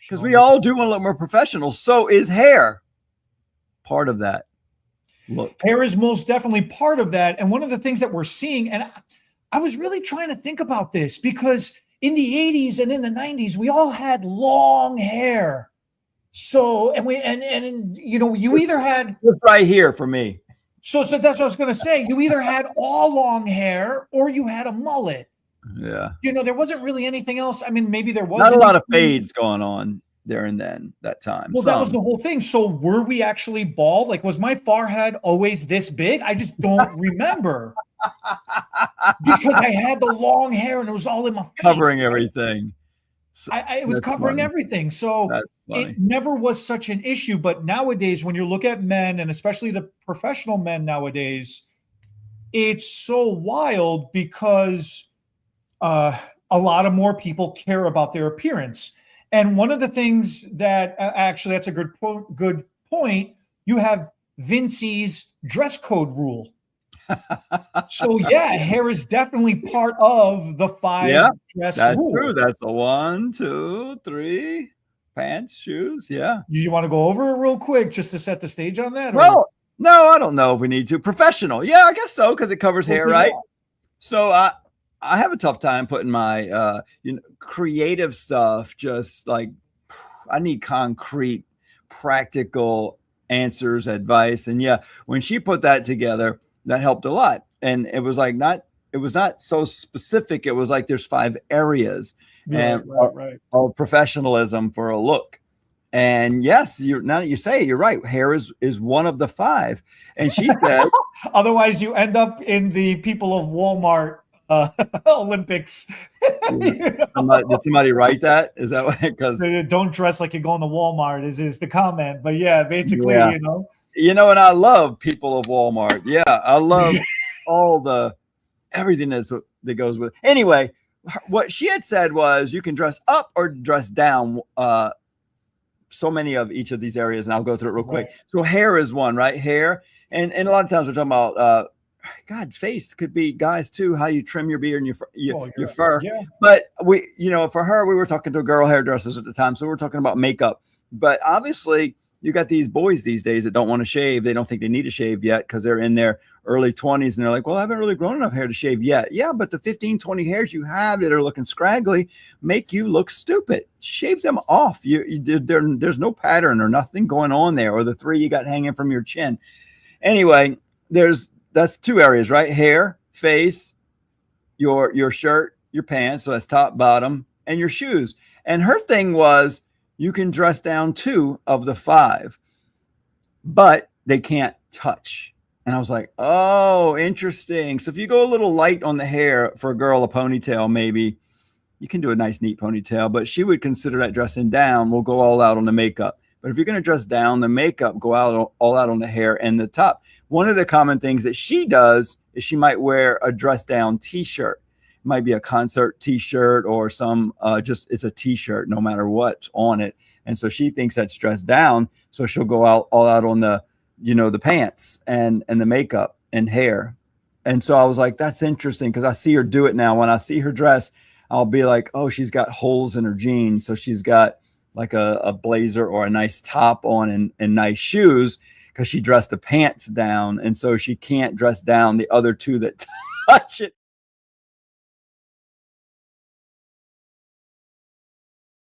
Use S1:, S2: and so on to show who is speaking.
S1: Because we all do want to look more professional. So is hair part of that look.
S2: Hair is most definitely part of that. And one of the things that we're seeing, and I was really trying to think about this because in the 80s and in the 90s, we all had long hair. So, you either had
S1: right here for me.
S2: So that's what I was going to say. You either had all long hair or you had a mullet.
S1: Yeah.
S2: There wasn't really anything else. I mean, maybe there was
S1: not a lot of fades going on there and then that time.
S2: Well, that was the whole thing. So were we actually bald? Like, was my forehead always this big? I just don't remember. Because I had the long hair and it was all in my face.
S1: Covering everything.
S2: So it was covering everything. So it never was such an issue. But nowadays, when you look at men, and especially the professional men nowadays, it's so wild because a lot of more people care about their appearance. And one of the things that actually, that's a good point. You have Vinci's dress code rule. So yeah, hair is definitely part of the 5 dress rule.
S1: True. That's a 1, 2, 3 pants, shoes. Yeah.
S2: You want to go over it real quick just to set the stage on that?
S1: Well, no, I don't know if we need to. Professional. Yeah, I guess so. Cause it covers hair, right? So I have a tough time putting my, creative stuff. Just like I need concrete, practical answers, advice. And yeah, when she put that together, that helped a lot. And it was like it was not so specific. It was like there's 5 areas of professionalism for a look. And yes, now that you say it, you're right. Hair is one of the 5. And she said,
S2: otherwise you end up in the people of Walmart Olympics.
S1: Did somebody write that? Is that what? Because
S2: don't dress like you're going to Walmart is the comment. But yeah, basically,
S1: and I love people of Walmart. Yeah, I love all everything that goes with. Anyway, what she had said was you can dress up or dress down. So many of each of these areas, and I'll go through it real quick. So hair is one, right? Hair, and a lot of times we're talking about face could be guys too. How you trim your beard and your fur. Yeah. But for her, we were talking to girl hairdressers at the time, so we were talking about makeup. But obviously, you got these boys these days that don't want to shave. They don't think they need to shave yet because they're in their early 20s and they're like, well, I haven't really grown enough hair to shave yet. Yeah, but the 15, 20 hairs you have that are looking scraggly make you look stupid. Shave them off. There's no pattern or nothing going on there, or the 3 you got hanging from your chin. Anyway, that's 2 areas, right? Hair, face, your shirt, your pants. So that's top, bottom, and your shoes. And her thing was, you can dress down 2 of the 5, but they can't touch. And I was like, oh, interesting. So if you go a little light on the hair for a girl, a ponytail, maybe you can do a nice, neat ponytail, but she would consider that dressing down. We'll go all out on the makeup. But if you're going to dress down the makeup, go all out on the hair and the top. One of the common things that she does is she might wear a dress down t-shirt. It might be a concert t-shirt or some it's a t-shirt no matter what's on it. And so she thinks that's dressed down. So she'll go all out on the, the pants and the makeup and hair. And so I was like, that's interesting because I see her do it now. When I see her dress, I'll be like, oh, she's got holes in her jeans. So she's got like a blazer or a nice top on and nice shoes because she dressed the pants down. And so she can't dress down the other 2 that touch it.